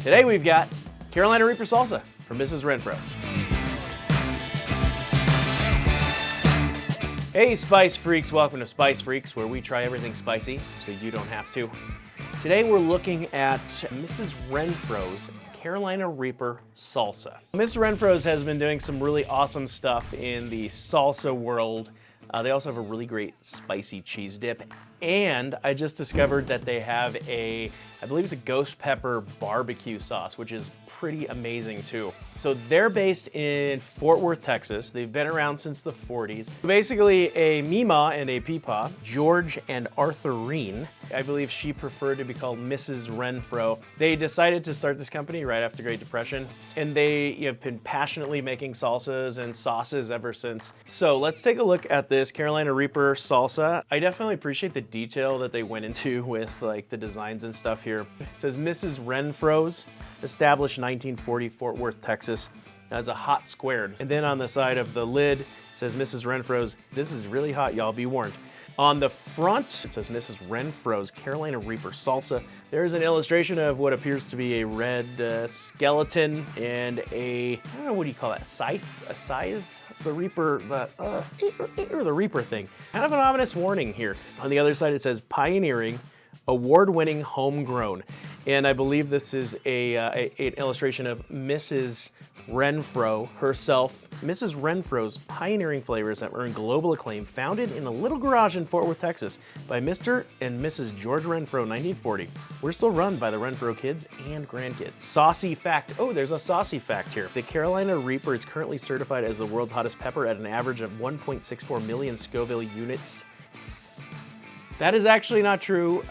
Today we've got Carolina Reaper Salsa from Mrs. Renfro's. Hey Spice Freaks, welcome to Spice Freaks, where we try everything spicy so you don't have to. Today we're looking at Mrs. Renfro's Carolina Reaper Salsa. Mrs. Renfro's has been doing some really awesome stuff in the salsa world. They also have a really great spicy cheese dip. And I just discovered that they have I believe it's a ghost pepper barbecue sauce, which is pretty amazing too. So they're based in Fort Worth, Texas. They've been around since the 40s. Basically a Mima and a Peepaw, George and Arthurine. I believe she preferred to be called Mrs. Renfro. They decided to start this company right after the Great Depression, and they have been passionately making salsas and sauces ever since. So let's take a look at this Carolina Reaper salsa. I definitely appreciate the detail that they went into with like the designs and stuff here. It says Mrs. Renfro's, established 1940, Fort Worth, Texas. As a hot squared. And then on the side of the lid, it says Mrs. Renfro's, this is really hot, y'all, be warned. On the front, it says Mrs. Renfro's Carolina Reaper Salsa. There's an illustration of what appears to be a red skeleton and I don't know, what do you call that, scythe? A scythe? It's the Reaper, the Reaper thing. Kind of an ominous warning here. On the other side, it says pioneering, award-winning, homegrown. And I believe this is an illustration of Mrs. Renfro herself. Mrs. Renfro's pioneering flavors that earned global acclaim, founded in a little garage in Fort Worth, Texas by Mr. and Mrs. George Renfro, 1940. We're still run by the Renfro kids and grandkids. Saucy fact. Oh, there's a saucy fact here. The Carolina Reaper is currently certified as the world's hottest pepper at an average of 1.64 million Scoville units. That is actually not true.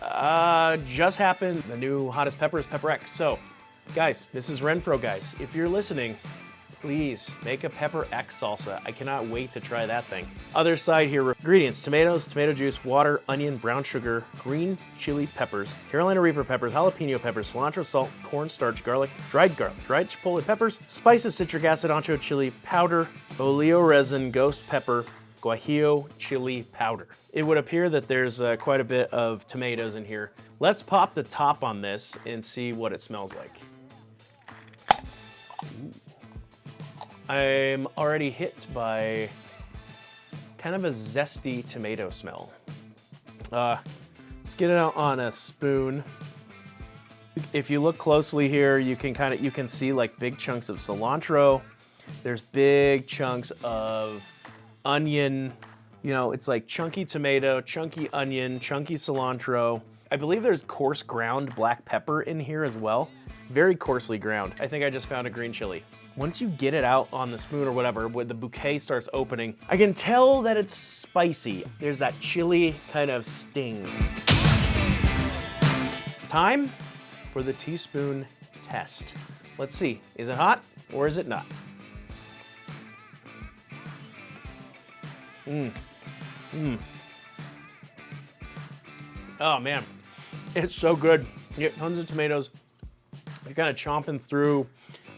Just happened. The new hottest pepper is Pepper X. So, guys, Mrs. Renfro guys, if you're listening, please make a Pepper X salsa. I cannot wait to try that thing. Other side here, ingredients: tomatoes, tomato juice, water, onion, brown sugar, green chili peppers, Carolina Reaper peppers, jalapeno peppers, cilantro, salt, cornstarch, dried garlic, dried chipotle peppers, spices, citric acid, ancho chili powder, oleo resin, ghost pepper, guajillo chili powder. It would appear that there's quite a bit of tomatoes in here. Let's pop the top on this and see what it smells like. Ooh. I'm already hit by kind of a zesty tomato smell. Let's get it out on a spoon. If you look closely here, you can see like big chunks of cilantro. There's big chunks of onion, you know, it's like chunky tomato, chunky onion, chunky cilantro. I believe there's coarse ground black pepper in here as well. Very coarsely ground. I think I just found a green chili. Once you get it out on the spoon or whatever, when the bouquet starts opening, I can tell that it's spicy. There's that chili kind of sting. Time for the teaspoon test. Let's see, is it hot or is it not? Oh man, it's so good. You get tons of tomatoes. You're kind of chomping through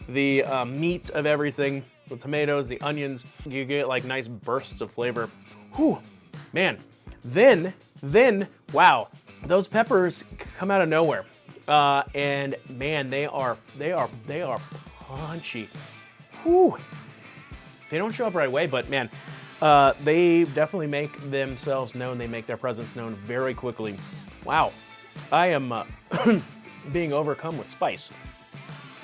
the meat of everything, the tomatoes, the onions. You get like nice bursts of flavor. Whew, man. Then, wow, those peppers come out of nowhere. And man, they are punchy. Whew. They don't show up right away, but man, they definitely make themselves known. They make their presence known very quickly. Wow, I am being overcome with spice.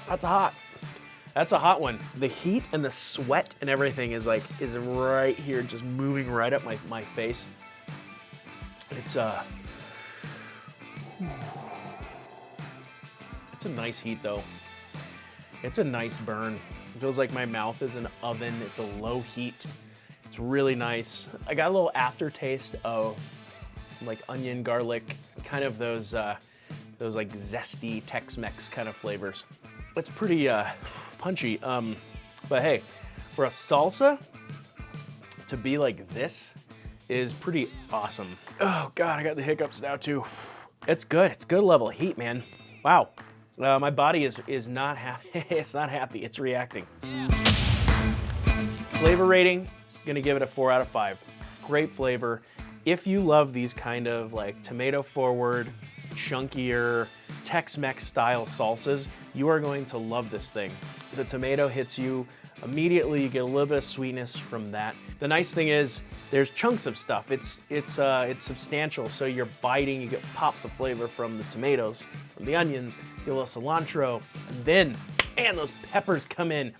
That's a hot one. The heat and the sweat and everything is right here, just moving right up my face. It's a nice heat though. It's a nice burn. It feels like my mouth is an oven. It's a low heat. It's really nice. I got a little aftertaste of like onion, garlic, kind of those like zesty Tex Mex kind of flavors. It's pretty punchy, but hey, for a salsa to be like this is pretty awesome. Oh God, I got the hiccups now too. It's good. It's good level of heat, man. Wow. My body is not happy. It's not happy. It's reacting. Flavor rating, gonna give it a 4 out of 5. Great flavor. If you love these kind of like tomato forward, chunkier, Tex-Mex style salsas, you are going to love this thing. The tomato hits you immediately. You get a little bit of sweetness from that. The nice thing is there's chunks of stuff. It's substantial, so you're biting, you get pops of flavor from the tomatoes, from the onions, you get a little cilantro, and then, man, those peppers come in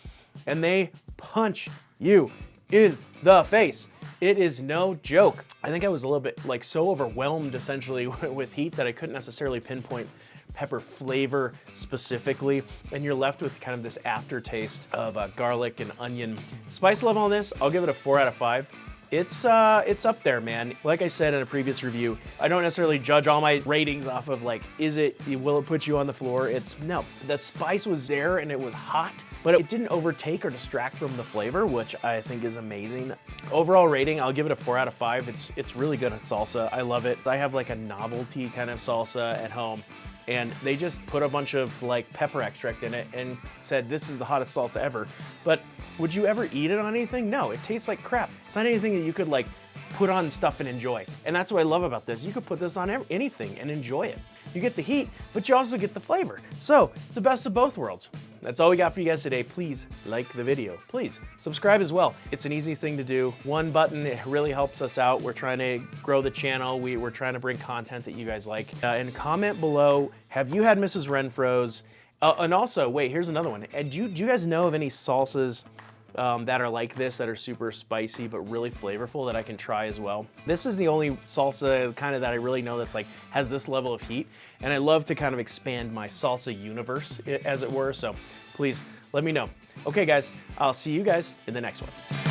and they punch you in the face. It is no joke. I think I was a little bit like so overwhelmed essentially with heat that I couldn't necessarily pinpoint pepper flavor specifically, and you're left with kind of this aftertaste of garlic and onion. Spice level on this, I'll give it a 4 out of 5. It's up there, man. Like I said in a previous review, I don't necessarily judge all my ratings off of like, will it put you on the floor? No, the spice was there and it was hot, but it didn't overtake or distract from the flavor, which I think is amazing. Overall rating, I'll give it a 4 out of 5. It's really good at salsa. I love it. I have like a novelty kind of salsa at home, and they just put a bunch of like pepper extract in it and said, this is the hottest salsa ever. But would you ever eat it on anything? No, it tastes like crap. It's not anything that you could like put on stuff and enjoy. And that's what I love about this. You could put this on anything and enjoy it. You get the heat, but you also get the flavor. So it's the best of both worlds. That's all we got for you guys today. Please like the video. Please subscribe as well. It's an easy thing to do. One button, it really helps us out. We're trying to grow the channel. We're trying to bring content that you guys like. And comment below, have you had Mrs. Renfro's? And also, wait, here's another one. And do you guys know of any salsas that are like this, that are super spicy but really flavorful, that I can try as well? This is the only salsa kind of that I really know that's like has this level of heat, and I love to kind of expand my salsa universe, as it were, so please let me know. Okay guys, I'll see you guys in the next one.